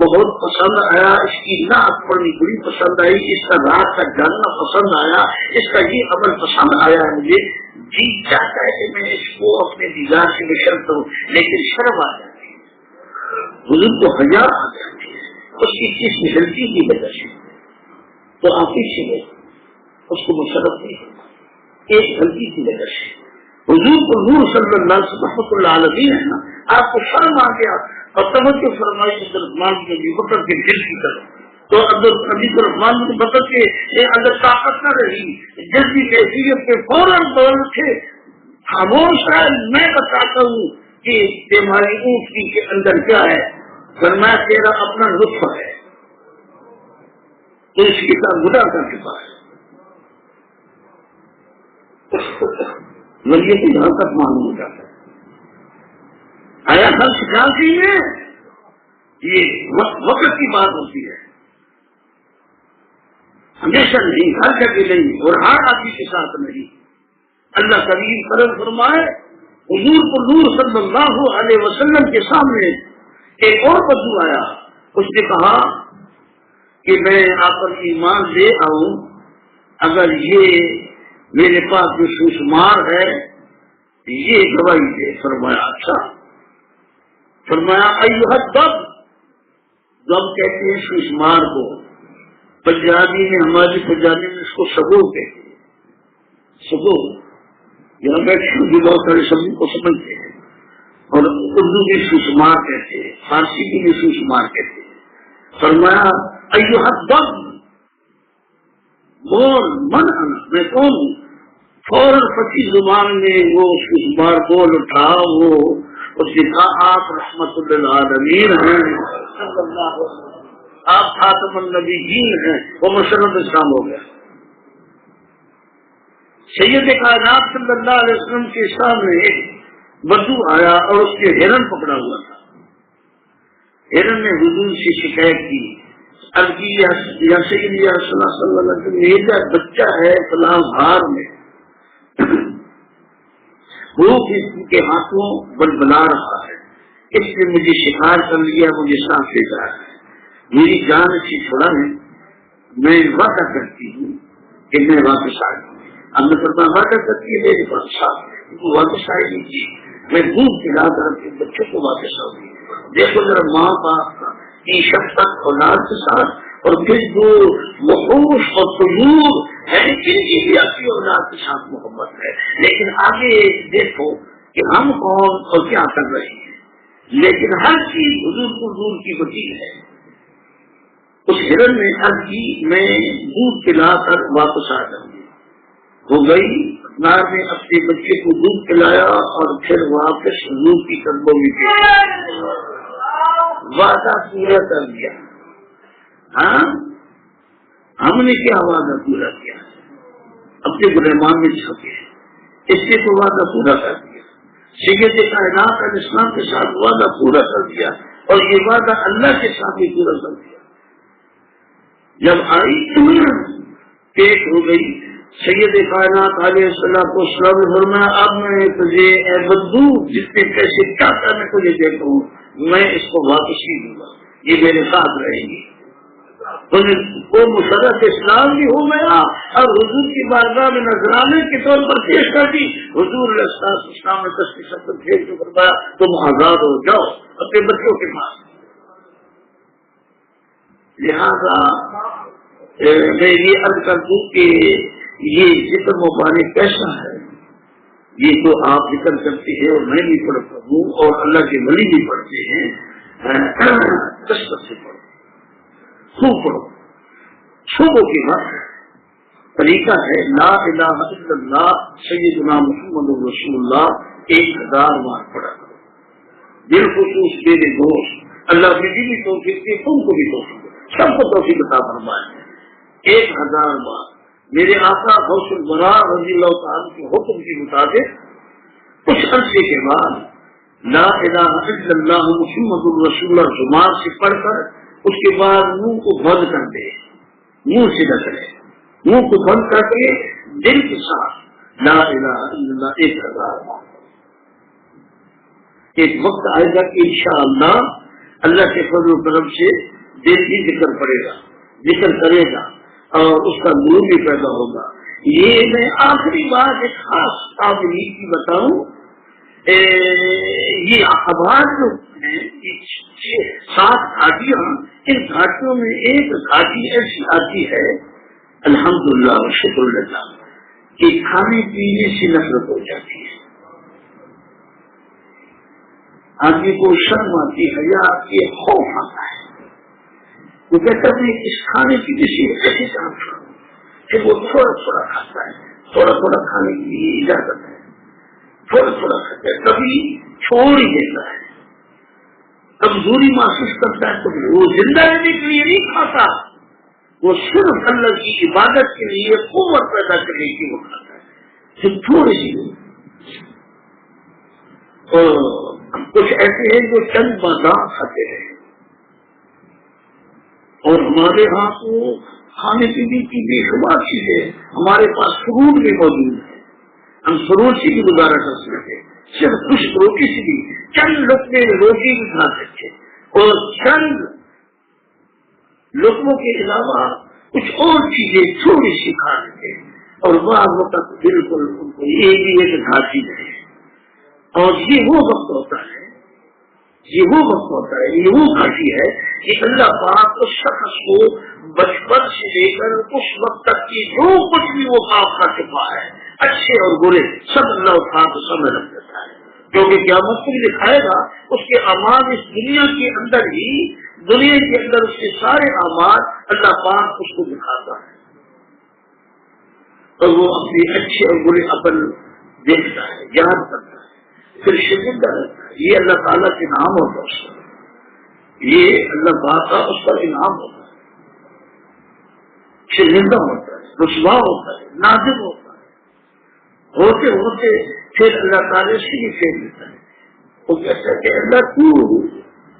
بہت پسند آیا، اس کی نعت پڑھنی بڑی پسند آئی، اس کا رات کا جاننا پسند آیا، اس کا یہ عمل پسند آیا ہے مجھے، جی چاہتا ہے کہ میں اس کو اپنے دیدار سے بشر کروں، لیکن شرم آ جاتی ہے، حضور کو حیا آ جاتی ہے اس کی چیز کی غلطی کی وجہ سے، تو آپ پیچھے گئے اس کو مشرف نہیں ایک غلطی کی وجہ سے۔ حضور کو نور صلی اللہ علیہ وسلم رحمۃ اللہ علیہ ہے نا، آپ کو شرم آ گیا اور توجہ فرمائی عبدالرحمان بن ابی بکر کے دل کی طرف، تو عبدالرحمان بن بکر کے اندر طاقت نہ رہی، جلدی کیفیت پہ فوراً بول اٹھے، خاموش ہے میں بتاتا ہوں کہ تمہاری اونٹنی کے اندر کیا ہے، فرمایا تیرا اپنا لطف ہے، تو اس کے ساتھ گناہ کر چکا ہے۔ ولیے کو یہاں تک معلوم ہو جاتا ہے، آیا ہر سکھاتی میں یہ وقت کی بات ہوتی ہے، ہمیشہ نہیں، ہر جگہ نہیں، اور ہر آدمی کے ساتھ نہیں۔ اللہ کریم کرم فرمائے، حضور کو نور صلی اللہ علیہ وسلم کے سامنے ایک اور بدو آیا، اس نے کہا کہ میں آپ پر ایمان لے آؤں اگر یہ میرے پاس جو سوشمار ہے یہ گواہی دے۔ فرمایا اچھا، فرمایا ایھا الضب، ضب کہتے ہیں سوشمار کو، پنجابی میں ہماری پنجابی میں اس کو سگو کہتے ہیں، سگو، یہاں بیٹھے بھی بہت سارے سبھی کو سمجھتے ہیں، اور اردو میں سوشمار کہتے ہیں، فارسی میں بھی سوشمار کہتے ہیں۔ فرمایا ایھا الضب، بول من انا، میں کون ہوں؟ فوراً فصیح زبان میں وہ سوشمار بول اٹھا، وہ اس نے کہا آپ رحمت للعالمین ہیں صلی اللہ علیہ وسلم، آپ خاتم النبیین ہیں، وہ مسلم اسلام ہو گیا۔ سید کائنات صلی اللہ علیہ وسلم کے سامنے ایک بدو آیا اور اس کے ہرن پکڑا ہوا تھا، ہرن نے حضور سے شکایت کی، یا سید یا رسول اللہ صلی اللہ علیہ وسلم، میرا بچہ ہے فلاں غار میں، وہ کے ہاتھوں بلبلا رہا ہے، اس نے مجھے شکار کر لیا، مجھے سانپ لے رہا ہے، میری جان سے چھوڑا ہے، میں وعدہ کرتی ہوں کہ میں واپس آ جاؤں۔ اب میں فرمایا وعدہ کرتی ہے میرے پاس واپس آئے گی، میں دودھ پلا کر اپنے بچوں کو واپس آؤں گی۔ دیکھو ذرا ماں باپ کی شفقت اولاد کے ساتھ، اور پھر جو وحوش اور طیور ہے ان کی بھی اپنی اولاد کے ساتھ محبت ہے، لیکن آگے دیکھو کہ ہم کون اور کیا کر رہے ہیں، لیکن ہر چیز حضور کو دور کی وکیل ہے۔ اس ہرن نے عرض کی میں دودھ پلا کر واپس آ جاؤں گی، ہو گئی، نار نے اپنے بچے کو دودھ پلایا اور پھر واپس حضور کی قدموں میں گیا، وعدہ پورا کر دیا۔ ہاں ہم نے کیا وعدہ پورا کیا؟ اپنے غلامان میں چھپے، اس سے تو وعدہ پورا کر دیا، سید کائنات علیہ السلام کے ساتھ وعدہ پورا کر دیا، اور یہ وعدہ اللہ کے ساتھ بھی پورا کر دیا۔ جب آئی پیش ہو گئی، سید کائنات علیہ السلام نے فرمایا اب میں تجھے اے بدو جتنے پیسے چاہتا میں تجھے دیتا ہوں، میں اس کو واپس ہی دوں گا، یہ میرے ساتھ رہے گی۔ وہ مسرت اسلام بھی ہو گیا اور حضور کی بارگاہ میں نذرانے کے طور پر پیش کر دی۔ حضور علیہ السلام نے تسلی شبد بھیج کے فرمایا تم آزاد ہو جاؤ اپنے بچوں کے پاس۔ لہذا میں یہ عرض کر دوں کہ یہ ذکر مبارک کیسا ہے، یہ تو آپ ذکر کرتے ہیں اور میں بھی پڑھتا ہوں اور اللہ کے ولی بھی پڑھتے ہیں، کثرت سے پڑھو، خوب پڑھو۔ صبح کے وقت طریقہ ہے لا الہ الا اللہ سیدنا محمد رسول اللہ 1000 بار پڑھا کرو۔ بالخصوص میرے دوست، اللہ مجھے بھی توفیق دے، تم کو بھی توفیق دے، سب کو توفیق عطا فرمائے۔ 1000 بار میرے آقا غوث الورا رضی اللہ تعالیٰ کے حکم کے مطابق کچھ عرصے کے بعد لا الہ الا اللہ محمد رسول اللہ زبان سے پڑھ کر اس کے بعد منہ کو بند کر دے، منہ سے نہ کرے، منہ کو بند کر کے دل کے ساتھ لا الہ الا اللہ 1000 بار۔ ایک وقت آئے گا کہ انشاءاللہ اللہ کے فضل و کرم سے دل بھی ذکر پڑے گا، ذکر کرے گا اور اس کا نور بھی پیدا ہوگا۔ یہ میں آخری بات ایک خاص قابل کی بتاؤں، یہ عقبات جو ہیں 7 گھاٹیاں، ان گھاٹیوں میں ایک گھاٹی ایسی آتی ہے الحمدللہ و شکر اللہ کہ کھانے پینے سے نفرت ہو جاتی ہے، آدمی کو شرم آتی ہے یا یہ خوف آتا ہے، وہ کہتا ہے اس کھانے پینے سے کیسے کام کروں، پھر وہ تھوڑا تھوڑا کھاتا ہے، تھوڑا تھوڑا کھانے کے لیے اجازت ہے، تھوڑا تھوڑا کھاتا ہے، کبھی چھوڑ ہی دیتا ہے، کمزوری محسوس کرتا ہے تو وہ زندہ رہنے کے لیے نہیں کھاتا، وہ صرف اللہ کی عبادت کے لیے قوت پیدا کرنے کی وہ کھاتا ہے، پھر تھوڑی سی۔ کچھ ایسے ہیں جو چند بادام کھاتے ہیں، اور ہمارے ہاں تو کھانے پینے کی بے شمار چیزیں، ہمارے پاس فروٹ بھی موجود ہے، ہم فروٹ سے بھی گزارا کر سکتے، صرف کچھ روٹی سے بھی چند لقمے روٹی بھی کھا سکتے، اور چند لقموں کے علاوہ کچھ اور چیزیں تھوڑی سی کھا سکتے، اور بعض وقت بالکل ان کو یہ بھی ایک گھاٹی نہیں ہے۔ اور یہ وہ وقت ہوتا ہے، یہ وہ وقت ہوتا ہے، یہ وہ گھاٹی ہے کہ اللہ پاک اس شخص کو بچپن سے لے کر اس وقت تک کی جو کچھ بھی وہ کام کر چکا ہے، اچھے اور برے سب اللہ پاک کو سمجھ رکھ دیتا ہے، کیونکہ قیامت کو دکھائے گا اس کے اعمال اس دنیا کے اندر ہی، دنیا کے اندر اس کے سارے اعمال اللہ پاک اس کو دکھاتا ہے، اور وہ اپنے اچھے اور برے عمل دیکھتا ہے، یاد کرتا ہے، پھر شرمندہ رہتا ہے۔ یہ اللہ تعالیٰ کے انعام ہوتا ہے، اس پر یہ اللہ پاک کا اس پر انعام ہوتا ہے، شرمندہ ہوتا ہے، رسوا ہوتا ہے، نازل ہوتا ہے، ہوتے ہوتے پھر اللہ تعالیٰ سے بھی پھیر دیتا ہے، وہ کہتا ہے کہ اللہ تو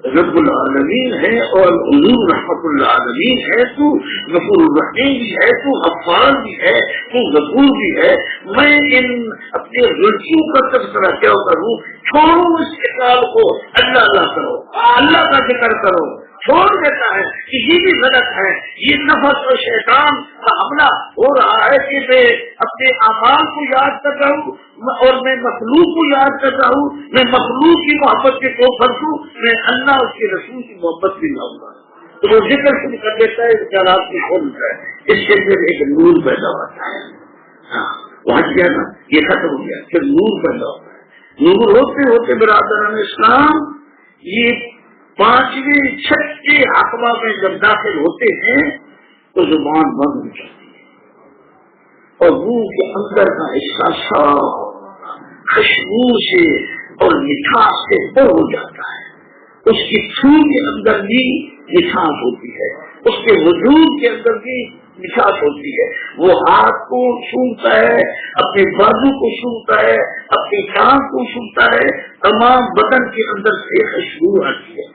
رب العالمین ہے اور حضور رحمت اللہ عالمین ہے، تو غفور الرحیم بھی ہے، تو غفار بھی ہے، تو غفور بھی ہے، میں ان اپنے غلطیوں کا تذکرہ کیا کروں، چھوڑو اس کتاب کو، اللہ اللہ کرو، اللہ کا ذکر کرو، چھوڑ دیتا ہے کہ یہ بھی غلط ہے، یہ نفس اور شیطان کا حملہ ہو رہا ہے کہ میں اپنے اعمال کو یاد کر رہا ہوں اور میں مخلوق کو یاد کر رہا ہوں، میں مخلوق کی محبت کے کو فرسوں، میں اللہ اس کے رسول کی محبت بھی لاؤں گا، تو وہ ذکر شروع کر دیتا ہے، خیالات کو کھولتا ہے، اس سے پھر ایک نور پیدا ہوتا ہے، وہاں کیا نا یہ ختم ہو گیا، پھر نور پیدا ہوتا ہے، نور ہوتے ہوتے برادران اسلام یہ 5ویں 6 عقبہ میں جب داخل ہوتے ہیں تو زبان بند ہو جاتی ہے اور منہ کے اندر کا حصہ صاف خوشبو سے اور مٹھاس سے پر ہو جاتا ہے، اس کی چھو کے اندر بھی مٹھاس ہوتی ہے، اس کے وجود کے اندر بھی مٹھاس ہوتی ہے، وہ ہاتھ کو چھوتا ہے، اپنے بازو کو چھوتا ہے، اپنی ٹانگ کو چھوتا ہے، تمام بدن کے اندر سے خوشبو آتی ہے،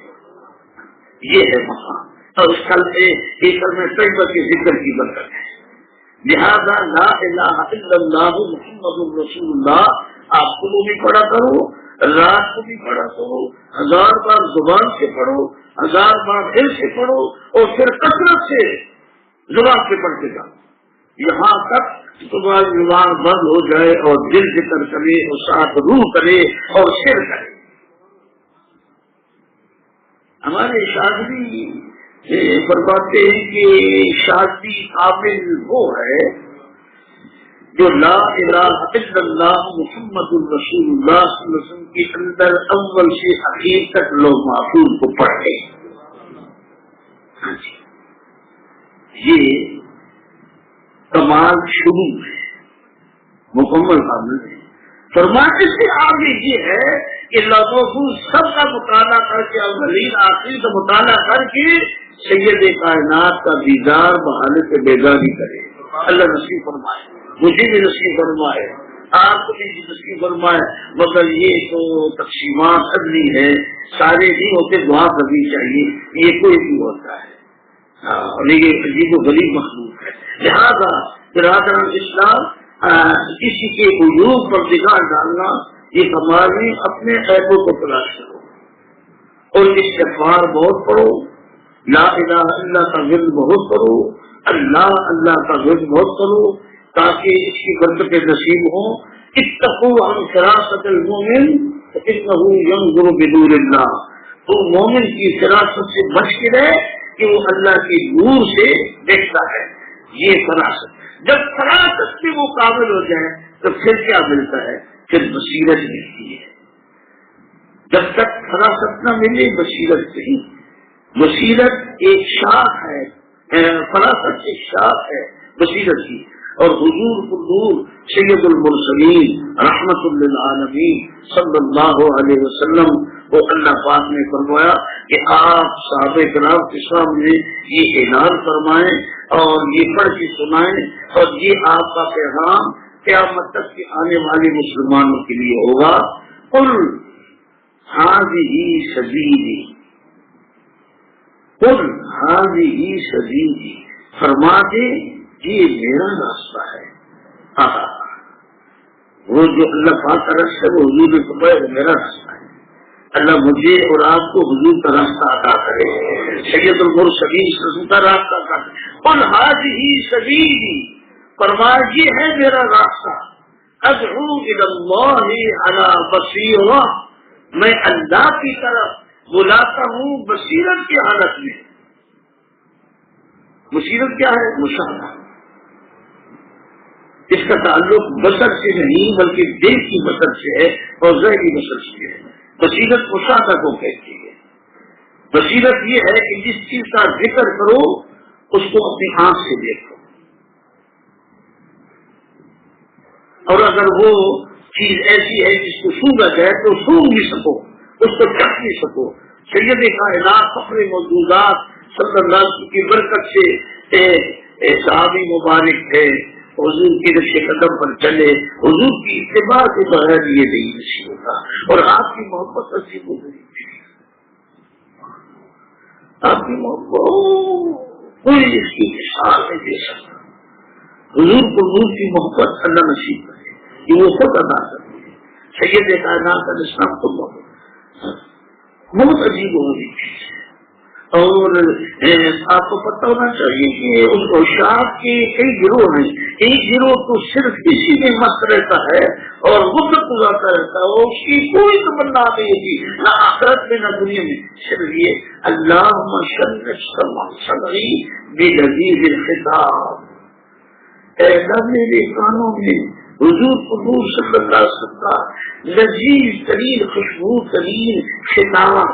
یہ ہے مقام، اور اس کل میں طیبہ کے ذکر کی برکت ہے، لہذا لا الہ الا اللہ محمد رسول اللہ آپ کو بھی پڑھا کرو، رات کو بھی پڑھا کرو، 1000 بار زبان سے پڑھو، 1000 بار دل سے پڑھو، اور پھر کثرت سے زبان سے پڑھتے جاؤ، یہاں تک تمہاری زبان بند ہو جائے اور دل ذکر کرے اور ساتھ روح کرے اور سر کرے۔ ہمارے شاذلی فرماتے ہیں کہ شاذلی عامل وہ ہے جو لا الہ الا اللہ محمد الرسول اللہ صلی اللہ علیہ وسلم کے اندر اول سے اخیر تک لوگ محفوظ کو پڑھتے ہیں، یہ کمال شروع ہے، مکمل کامل ہے۔ فرمانے سے آگے یہ ہے کہ لوگوں کو سب کا مطالعہ کر کے اولین آخری کا مطالعہ کر کے سید کائنات کا دیدار بحالت بیداری کرے، اللہ نصیب فرمائے، مجھے بھی نصیب فرمائے، آپ کو بھی نصیب فرمائے، مگر یہ تو تقسیمات ادنی ہے، سارے نہیں ہوتے، دعا کرنی چاہیے، یہ کوئی بھی ہوتا ہے، اور یہ عجیب و غریب مخلوق ہے، لہذا برادران اسلام کسی کے عیوب پر نگاہ ڈالنا یہ ہمارے اپنے عیبوں کو تلاش کرو، اور استغفار بہت پڑھو، لا الہ الا کا ذکر بہت کرو، اللہ اللہ کا ذکر بہت کرو تاکہ اس کی برکتیں نصیب ہوں۔ اتقوا عن فراست المؤمن فإنه ينظر بنور اللہ، تو مومن کی فراست سے بچ کے رہے کہ وہ اللہ کے نور سے دیکھتا ہے، یہ فراست۔ جب فراست میں وہ قابل ہو جائے تو پھر کیا ملتا ہے؟ پھر بصیرت ملتی ہے۔ جب تک فراست نہ ملے بصیرت نہیں۔ بصیرت ایک شاخ ہے، فراست ایک شاخ ہے بصیرت کی۔ اور حضور سید المرسلین رحمت للعالمین صلی اللہ علیہ وسلم کو اللہ پاک نے فرمایا کہ آپ صحابہ کرام کے سامنے یہ اعلان فرمائیں اور یہ پڑھ کے سنائیں، اور یہ آپ کا پیغام قیامت تک کے آنے والے مسلمانوں کے لیے ہوگا۔ قل ھذہ سبیلی، قل ھذہ سبیلی، فرما دے یہ میرا راستہ ہے۔ وہ جو اللہ پاک کا راستہ ہے وہ حضور نے فرمایا وہ میرا راستہ ہے۔ اللہ مجھے اور آپ کو حضور کا راستہ عطا کرے، سید المرسلین رسول کا راستہ عطا کرے۔ قل ھذہ سبیلی، فرمایا یہ ہے میرا راستہ، ادعو الی اللہ علی بصیرہ، میں اللہ کی طرف بلاتا ہوں بصیرت کی حالت میں۔ بصیرت کیا ہے؟ مشاہدہ۔ اس کا تعلق بصر سے نہیں بلکہ دل کی بصر سے ہے اور ظاہری بصر سے ہے۔ بصیرت مشاہدہ کو کہتی ہے۔ بصیرت یہ ہے کہ جس چیز کا ذکر کرو اس کو اپنی آنکھ سے دیکھو، اور اگر وہ چیز ایسی ہے جس کو سونگا جائے تو سونگ بھی سکو، اس کو چکھ بھی سکو۔ سید کائنات فخر موجودات صلی اللہ علیہ وسلم کی برکت سے صحابی مبارک ہے، حضور کی نقش قدم پر چلے، حضور کی اتباع کے بغیر یہ نہیں نصیب ہوتا، اور آپ کی محبت نصیب ہو گئی۔ آپ کی محبت کوئی اس کی مثال نہیں دے سکتا۔ حضور کو حضور کی محبت اللہ نصیب کرے، یہ وہ خود ادا کرتے ہیں۔ سید کائنات علیہ السلام کو بہت عجیب ہو رہی تھی، اور آپ کو پتہ ہونا چاہیے کہ ان عشاق کے کئی گروہ ہیں۔ ایک گروہ تو صرف اسی میں مست رہتا ہے اور غفلت گزارتا رہتا ہے، اس کی کوئی تمنا نہیں ہوتی نہ آخرت میں نہ دنیا میں، صرف یہ اللہم شرح صدری بلذیذ الخطاب، اے اللہ میرے کانوں میں حضور صلی اللہ علیہ وسلم کا لذیذ ترین خوشبو ترین خطاب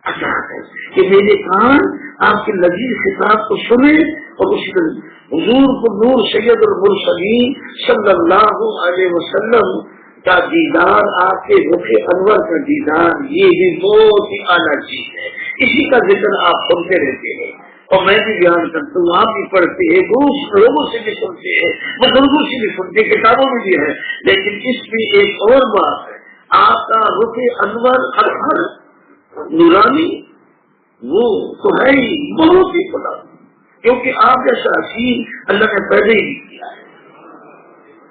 اچھا ہے کہ میرے کان آپ کے لذیذ خطاب کو سنے، اور اسی طرح حضور سید المرسلین صلی اللہ علیہ وسلم کا دیدار، آپ کے رخ انور کا دیدار، یہ بھی بہت ہی اعلیٰ چیز ہے۔ اسی کا ذکر آپ سنتے رہتے ہیں اور میں بھی بیان کرتا ہوں، آپ بھی پڑھتے ہیں، لوگوں سے بھی سنتے ہیں، بزرگوں سے بھی سنتے ہیں، کتابوں میں بھی ہے، لیکن اس میں ایک اور بات ہے، آپ کا رخ انور ہر نورانی وہ تو ہے ہی بہت ہی خدا، کیونکہ آپ جیسا حسین اللہ نے پہلے ہی کیا ہے۔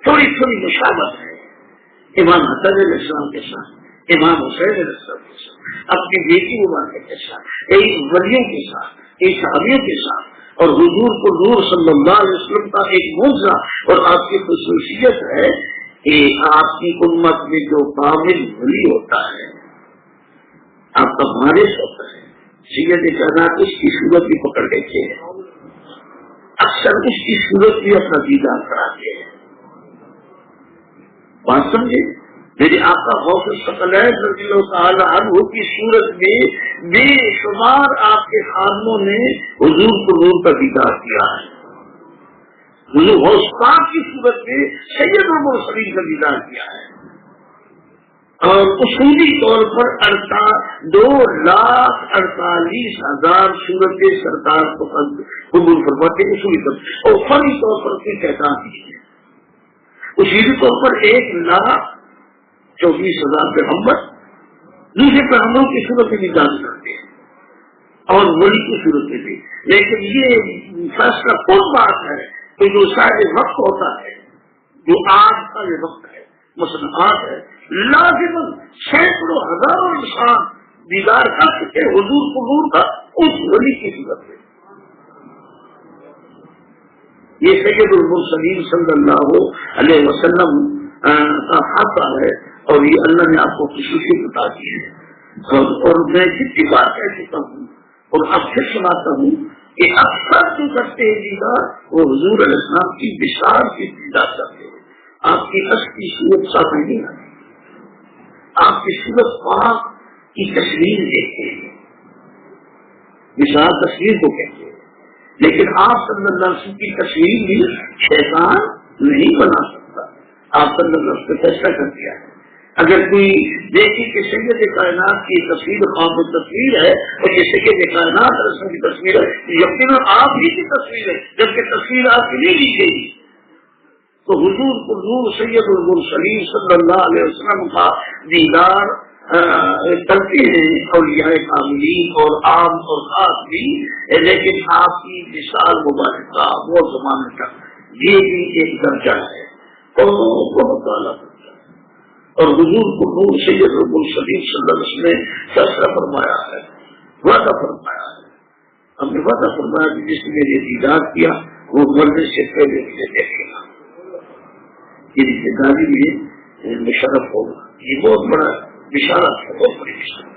تھوڑی تھوڑی مشابہت ہے امام حسن علیہ السلام کے ساتھ، امام حسین علیہ السلام کے ساتھ، اپنی بیٹی مبارکہ کے ساتھ، کئی ولیوں کے ساتھ، کئی صحابیوں کے ساتھ، اور حضور کو نور صلی اللہ علیہ وسلم کا ایک معجزہ اور آپ کی خصوصیت ہے کہ آپ کی امت میں جو کامل ولی ہوتا ہے، آپ کا وارث ہوتا ہے، سید کائنات اس کی صورت بھی پکڑ لیتے ہیں، اکثر اس کی صورت بھی اپنا دیدار کراتے ہیں۔ بات سمجھے؟ میرے آقا غوث الثقلین رضی اللہ تعالی عنہ کی صورت میں بے شمار آپ کے خادموں نے حضور کو نور کا دیدار کیا ہے، حضور غوث پاک کی صورت میں سید المرسلین کا دیدار کیا ہے، اور اصولی طور پر 2,48,000 صورت سرکار کو قبول فرماتے اصولی طور پر، اور فنی طور پر کوئی کہتا نہیں ہے۔ اصولی طور پر 1,24,000 پیغمبر دوسرے پیغمبروں کی صورت میں بھی جان کرتے ہیں اور ولی کی صورت میں بھی، لیکن یہ فیصلہ کون بات ہے کہ جو شاید وقت ہوتا ہے، جو آج کا یہ وقت ہے، مثلا آج ہے، لازم سینکڑوں ہزاروں انسان دیدار کر سکے حضور حضور کا اس ولی کی صورت میں. یہ سید المرسلین صلی اللہ علیہ وسلم کا خاصہ ہے اور یہ اللہ نے آپ کو خصوصی بتا دی ہے. اور میں جتنی بار کہہ چکا ہوں اور اب پھر سناتا ہوں کہ اکثر جو کرتے ہیں دیدار وہ حضور علیہ السلام کی وشال کی دیدار کرتے ہیں. آپ کی اصلی صورت صاف نہیں آتی, آپ کی صورت پاک کی تصویر دیکھتے ہیں, وشال تصویر کو کہتے ہیں. لیکن آپ صلی اللہ علیہ وسلم کی تصویر بھی شیطان نہیں بنا سکتا. آپ صلی اللہ علیہ وسلم نے فیصلہ کر دیا ہے. اگر کوئی دیکھے کہ سید کائنات کی تصویر خواب تصویر ہے اور یہ سید کائنات رسم کی تصویر ہے, یقیناً آپ ہی کی تصویر ہے, جبکہ تصویر آپ کی نہیں لی گئی. تو حضور حضور سید المرسلین صلی اللہ علیہ وسلم کا دیدار کرتے ہیں اولیاء کاملین اور عام اور خاص بھی, لیکن آپ کی مثال مبارکہ وہ زمانے تک یہ بھی ایک درجہ ہے اور بہت اعلیٰ. اور حضور حضور سید المرسلین صلی اللہ علیہ وسلم نے فیصلہ فرمایا ہے, وعدہ فرمایا ہے. ہم نے وعدہ فرمایا کہ جس نے میرے دیدار کیا وہ مرنے سے پہلے مجھے دیکھے گا. یہ رشتے داری میں مشرف ہوگا. یہ بہت بڑا بشارت ہے, بہت بڑی بشارت.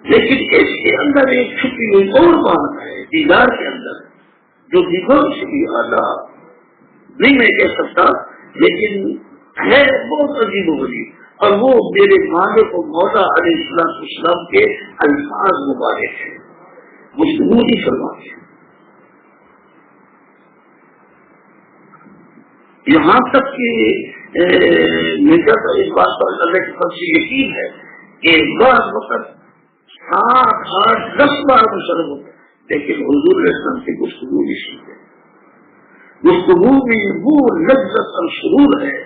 لیکن اس کے اندر ایک چھپی ہوئی اور بات ہے دیدار کے اندر جو دیدار سے بھی اعلیٰ نہیں میں کہہ سکتا, لیکن ہے بہت عجیب و غریب. اور وہ میرے مالک و مولا علیہ السلام کے الفاظ مبارک ہیں, گفتگو ہی فرماتے ہیں. یہاں تک کہ میرا تو اس بات پر اللہ کی طرف سے یقین ہے کہ بعض وقت 7, 8, 10 بار مشرف ہوتا ہے, لیکن حضور علیہ السلام کی گفتگو بھی سنتے ہیں. گفتگو میں وہ لذت اور سرور ہے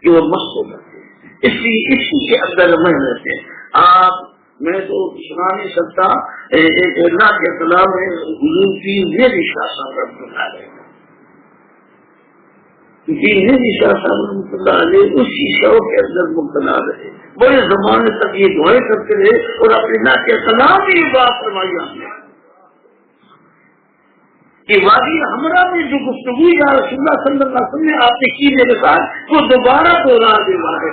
کہ وہ مست ہو جاتے ہیں. اس لیے اسی کے اندر میں رہتے ہیں. آپ میں تو سنا نہیں سکتا, ایک اللہ کے کلام ہے حضور کی میری شاہ صاحب رحمۃ اللہ علیہ, میری شاہ صاحب رحمۃ اللہ علیہ اسی شوق کے اندر مبتلا رہے, بڑے زمانے تک یہ دعائیں کرتے رہے اور اپنے اللہ کے کلام میں یہ بات فرمائی آپ نے کہ وادی ہمرا میں جو گفتگو یا رسول اللہ صلی اللہ علیہ وسلم نے آپ نے کی میرے ساتھ وہ دوبارہ دوہرا دے والے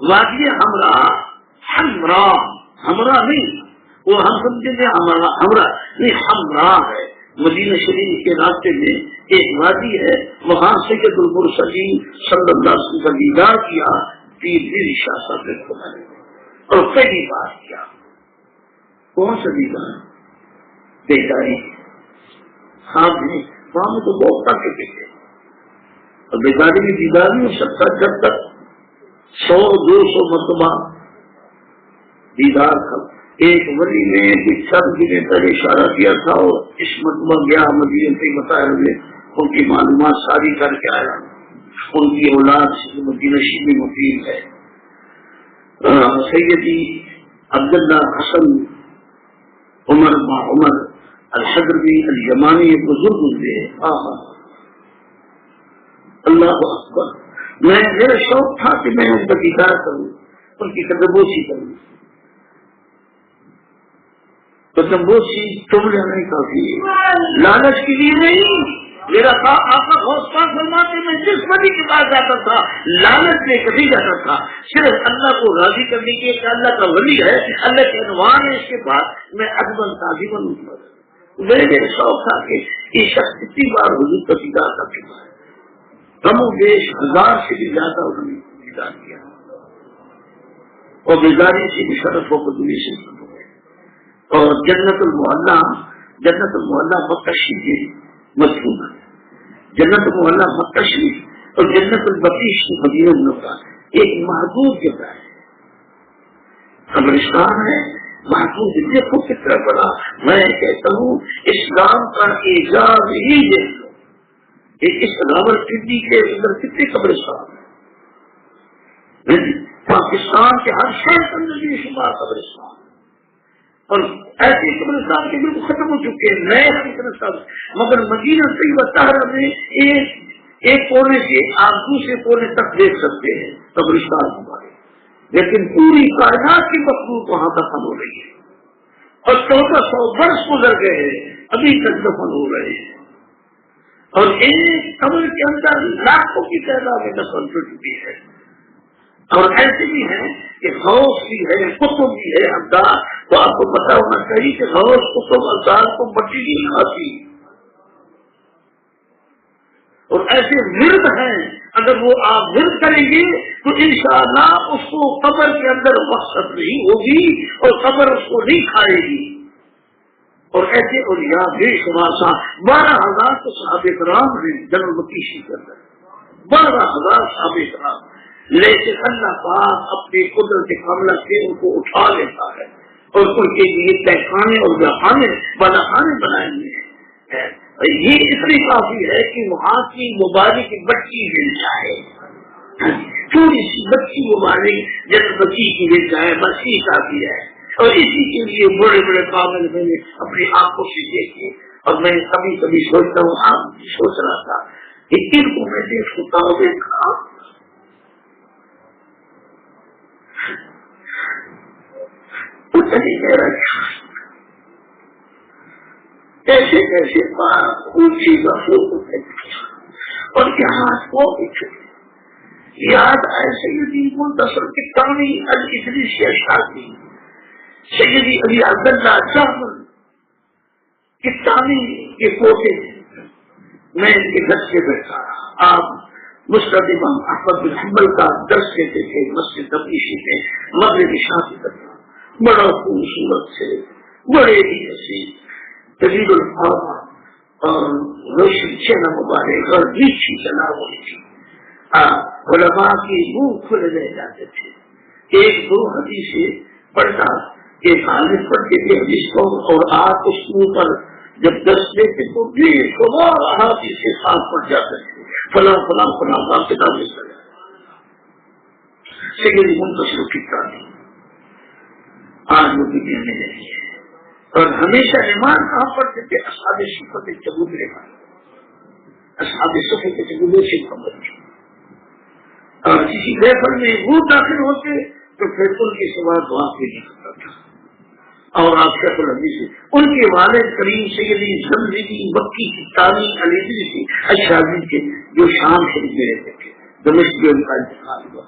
وادی ہمرا ہمرا نہیں, وہ ہم سمجھیں گے ہمرا نہیں, ہمرا ہے. مدینہ شریف کے راستے میں ایک وادی ہے, وہاں سید المرسلین صلی اللہ علیہ وسلم کا دیدار کیا پیر میری شاہ صاحب نے اور پہلی بات کیا. کون سا دیدار؟ بیداری. خواب نہیں, وہاں میں تو بہت طاقت تھے اور بیداری میں دیدار نہیں ہو سکتا جب تک 100-200 مرتبہ دیدار کر. ایک ولی نے چند دن پہلے اشارہ کیا تھا اور اس مرتبہ گیا مدینہ سے بتایا ہمیں, ان کی معلومات ساری کر کے آیا. ان کی اولاد مدینہ شریف میں مقیم ہے. سیدی عبداللہ حسن عمر با عمر الحضرمی الیمانی ایک بزرگ ہوتے ہیں. اللہ اکبر. میرا شوق تھا کہ میں ان کا دیدار کروں, ان کی قدمبوسی کروں. قدمبوسی تم لینا کافی, لالچ کے لیے نہیں. میرا آقا حوصلہ فرماتے میں جس ولی کے پاس جاتا تھا لالچ میں کبھی جاتا تھا, صرف اللہ کو راضی کرنے کے کہ اللہ کا ولی ہے, اللہ کے عنوان ہے, اس کے بعد میں ادبن تعظیمن ہوں. میرے شوق تھا کہ یہ شخص کتنی بار حضور کا دیدار کر چکا ہے. کم و بیش 1000 سے بھی زیادہ انہوں نے دیدار کیا اور بیداری سے مشرف ہو کر دنیا سے ہو گئے. اور جنت المعلا مکہ شریف میں مدفون ہے. جنت المعلا مکہ شریف اور جنت البقیع مدینہ منورہ ایک محدود جگہ ہے, قبرستان ہے محدود. دیکھو کتنا بڑا. میں کہتا ہوں اسلام کا اعجاز ہی دیکھ لو کہ اس راولپنڈی کے اندر کتنے قبرستان ہیں. پاکستان کے ہر شہر کے اندر بھی شمار قبرستان اور ایسے قبرستان کے بالکل ختم ہو چکے ہیں, نئے قبرستان. مگر مدینہ طیبہ طاہرہ میں ایک کونے سے آپ دوسرے کونے تک دیکھ سکتے ہیں قبرستان ہمارے. لیکن پوری کائنات کی مخلوق وہاں دفن ہو رہی ہے اور 1400 برس گزر گئے ابھی تک دفن ہو رہے ہیں، اور ایک قبر کے اندر لاکھوں کی تعداد میں دفن ہو چکی ہے۔ اور ایسے بھی ہیں کہ غوث بھی ہے، قطب بھی ہے، ابدال، تو آپ کو پتا ہونا چاہیے کہ غوث قطب ابدال کو مٹی نہیں کھاتی، اور ایسے ورد ہیں اگر وہ آپ ورد کریں گے تو انشاءاللہ اس کو قبر کے اندر وقت نہیں ہوگی اور قبر اس کو نہیں کھائے گی۔ اور ایسے اولیاء بے شمار 12,000 تو صحابہ کرام ہیں جنرل مکیشی کے اندر، 12,000 صحابہ کرام، لیکن اللہ پاک اپنی قدرت کاملہ سے ان کو اٹھا لیتا ہے اور ان کے لیے تہخانے اور جہانے بالاخانے بنائے ہوئے ہیں۔ یہ اس لیے کافی ہے کہ وہاں کی مبارک بچی مل جائے، تھوڑی سی بچی مبارک جنرل بچی کی مل جائے، بس یہ کافی ہے۔ اور اسی کے لیے بڑے بڑے کامل میں نے اپنی آنکھوں سے دیکھے، اور میں کبھی کبھی سوچتا ہوں، آپ سوچ رہا تھا کہ ان کو میں دیکھتا ہوں، دیکھا کچھ نہیں کہہ رہا، ایسے کیسے اونچی اور یہاں کو یاد آئے سیدی منتصر کی کہانی الادریسی اشعری، سیدی علی عبداللہ جعفر کی کہانی کے پوتے، میں ان کے گھر سے بیٹھا رہا۔ آپ مسند امام احمد بن حنبل کا درس دیتے تھے مسجد تبریزی میں مغرب عشاء کی طرف، بڑا خوبصورت سے، بڑے ہی حسین، جدید الفاظ اور روشن چہرہ مبارک اور نیچی چلا ہوئی تھی۔ علماء کی منہ کھلے رہ جاتے تھے، ایک دو حدیثیں پڑھنا، ایک عالم پڑھتے تھے حدیث کو، اور آپ اس کے اوپر جب درس لیتے تو بھی شمار احادیث کے ساتھ پڑھ جاتے تھے، فلاں فلاں فلاں کا کتاب لکھ کر سیدی منتصر کی کہانی آج وہ دنیا میں نہیں ہے۔ اور ہمیشہ ایمان کہاں پڑھتے تھے؟ اصحاب صفت چبوترے کا، اصحاب صفت چبوترے سے خبر تھی، اور کسی محفل میں وہ داخل ہوتے تو پھر ان کے سوا دعا بھی نہیں کرتا تھا۔ اور آپ شیخ الحدیث ان کے والد کریم سیدی زمزمی مکی کی تعلیم علیہ سے اشعری کے جو شام شریف میں رہتے تھے، دمشق میں ان کا انتقال ہوا۔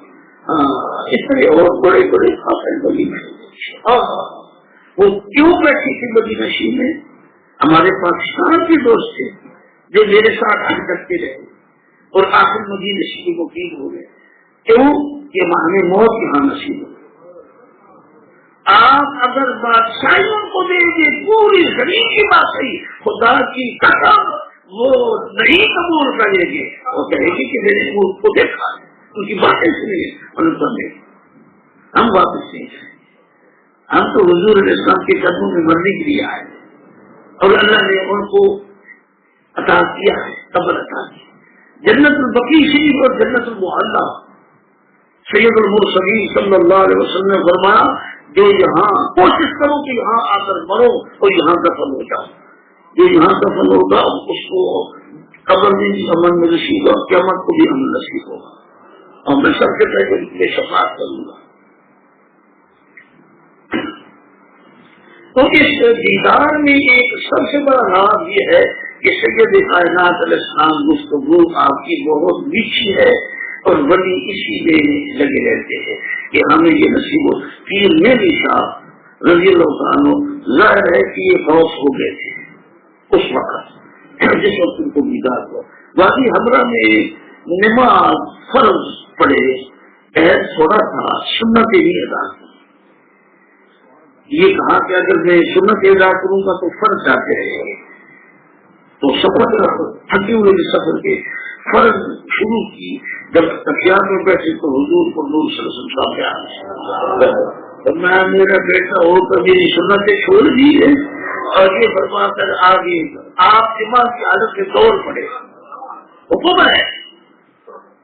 اس طرح اور بڑے بڑے قافل بلی میں وہ کیوں بیٹھی تھی مدینہ شریف میں؟ ہمارے پاکستان کے دوست تھے جو میرے ساتھ آ کرتے رہے اور آخر مدینہ شریف مقیم ہو گئے، کیوں کہ ہمیں موت یہاں نصیب ہو۔ آپ اگر بادشاہیوں کو دیں گے پوری زمین کی بات صحیح، خدا کی قسم وہ نہیں قبول کریں گے، وہ کہیں گے کہ میرے ملک کو دیکھا ہے، ان کی باتیں سنیں اور ہم واپس نہیں جائیں، ہم تو حضور علیہ السلام کے قدموں میں مرنے کے لیے آئے اور اللہ نے ان کو عطا کیا ہے، قبر عطا کی، جنت البقیع شریف اور جنت المعلی۔ سید المرسلین صلی اللہ علیہ وسلم نے فرمایا جو یہاں کوشش کرو کہ یہاں آ کر مرو اور یہاں دفن ہو جاؤ، جو یہاں دفن ہوگا اس کو قبر میں بھی امن نصیب ہوگا، قیامت کو بھی امن نصیب ہوگا، اور میں سب سے پہلے ان کی شفاعت کروں گا۔ تو اس دیدار میں ایک سب سے بڑا لابھ یہ ہے کہ سید کائنات علیہ السلام گفتگو آپ کی بہت میٹھی ہے، اور ولی اسی میں لگے رہتے ہیں کہ ہمیں یہ نصیب ہو۔ پیر میری صاحب رضی اللہ عنہ ظاہر ہے کہ یہ غوث ہو گئے تھے اس وقت جس وقت ان کو دیدار ہوا۔ وادی حمرہ میں نماز فرض پڑے، عہد تھوڑا تھا، سنت نہیں ادا کی۔ یہ کہا کہ اگر میں سنت ادا کروں گا تو فرض جاتے رہیں گے، تو سفر تھکی ہوئے سفر کے فرض شروع کی۔ جب تقیات میں بیٹھے تو حضور کو نور صلی اللہ علیہ وسلم میں میرا بیٹا ہو تو میری سنتیں چھوڑ دی ہے، اور یہ فرما کر آگے آپ نماز کی حالت میں دوڑ پڑے۔ حکم ہے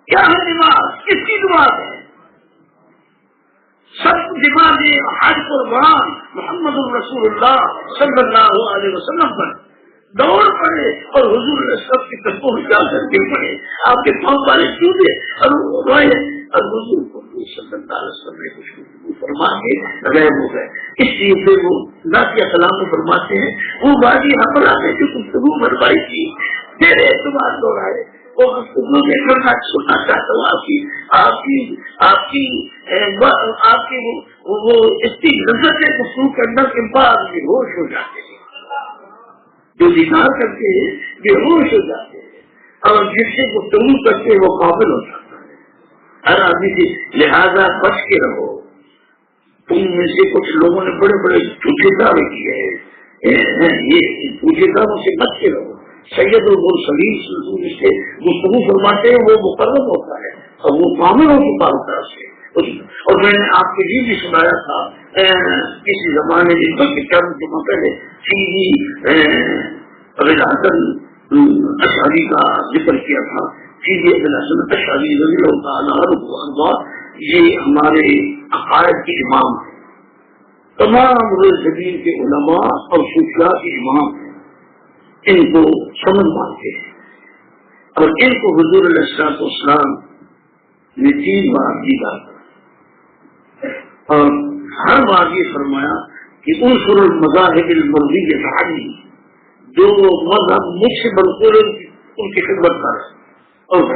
کیا ہے نماز؟ کس کی نماز ہے؟ سب نماز حج قربان محمد الرسول اللہ صلی اللہ علیہ وسلم پر دوڑ پڑے اور حضور نے سب کی قدموں میں جا کر گر پڑے۔ آپ کے پاؤں والے کیوں دے اور روئے اور حضور صلی اللہ علیہ وسلم نے کچھ گفتگو فرما کے غائب ہو گئے. اس لیے پھر وہ نافیہ کلام میں فرماتے ہیں وہ وادی حمرہ میں جو گفتگو فرمائی تھی پھر اعتبار دوہرائے وہ گفتگو میں کرنا سننا چاہتا ہوں. آپ کی وہ اس کی نظر سے گفتگو کرنے کے بعد بے ہوش ہو جاتے ہیں. جو دیدار کرتے ہیں بے ہوش ہو جاتے ہیں اور جس سے گفتگو کرتے ہیں وہ قابل ہو جاتا ہے ہر آدمی سے. لہذا بچ کے رہو. تم میں سے کچھ لوگوں نے بڑے بڑے جھوٹے دعوے کیے ہیں, یہ جھوٹے دعووں سے بچ کے رہو. سید المرسلین سے گفتگو فرماتے ہیں وہ مقرر ہوتا ہے اور وہ کامل ہو چکا ہوتا ہے. اور میں نے آپ کے لیے بھی سنایا تھا کسی زمانے میں چند جمعہ پہلے ابن حسن اشعری کا ذکر کیا تھا. ابن حسن اشعری رضی اللہ تعالیٰ عنہ یہ ہمارے عقائد کے امام ہیں. تمام زمین کے علماء اور صوفیاء کے امام ہیں. ان کو سمجھ مانتے ہیں اور ان کو حضور علیہ السلام نے 3 بار دیدار اور ہر بار یہ فرمایا کہ انصر المذاہب المرضیہ تعالی جو مذہب مجھ سے منقول ان کی خدمت کر اور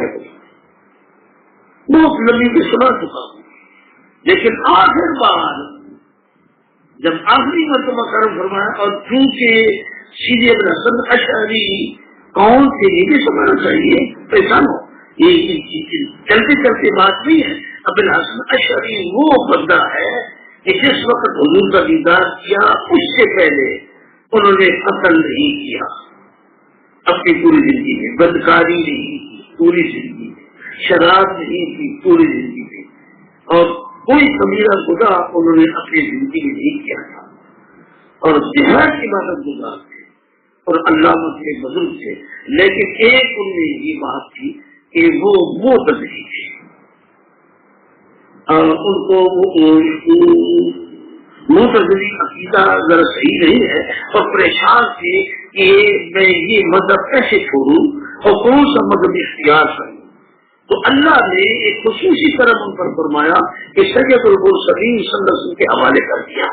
بہت لمبی بھی سنا چکا ہوں. لیکن آخر بار جب آخری مرتبہ کرم فرمایا اور چونکہ سیدھے ابن حسن اشعری کون تھے یہ بھی سمجھنا چاہیے پریشان ہو. یہ چلتے چلتے بات نہیں ہے. ابن حسن اشعری وہ بندہ ہے کہ جس وقت حضور کا دیدار کیا اس سے پہلے انہوں نے قتل نہیں کیا اپنی پوری زندگی میں, بدکاری نہیں کی پوری زندگی میں, شراب نہیں کی پوری زندگی میں, اور کوئی کبیرہ گناہ انہوں نے اپنی زندگی میں نہیں کیا تھا. اور جہاد کی عبادت گزار تھے اور علامہ کے بزرگ تھے. لیکن ایک ان میں یہ بات تھی کہ وہ معتزلی تھے اور ان کو معتزلی عقیدہ ذرا صحیح نہیں ہے اور پریشان تھے کہ میں یہ مذہب کیسے چھوڑوں اور کون سا مذہب اختیار کروں. تو اللہ نے ایک خصوصی طرح ان پر فرمایا کہ سید المرسلین صلی اللہ علیہ وسلم کے حوالے کر دیا.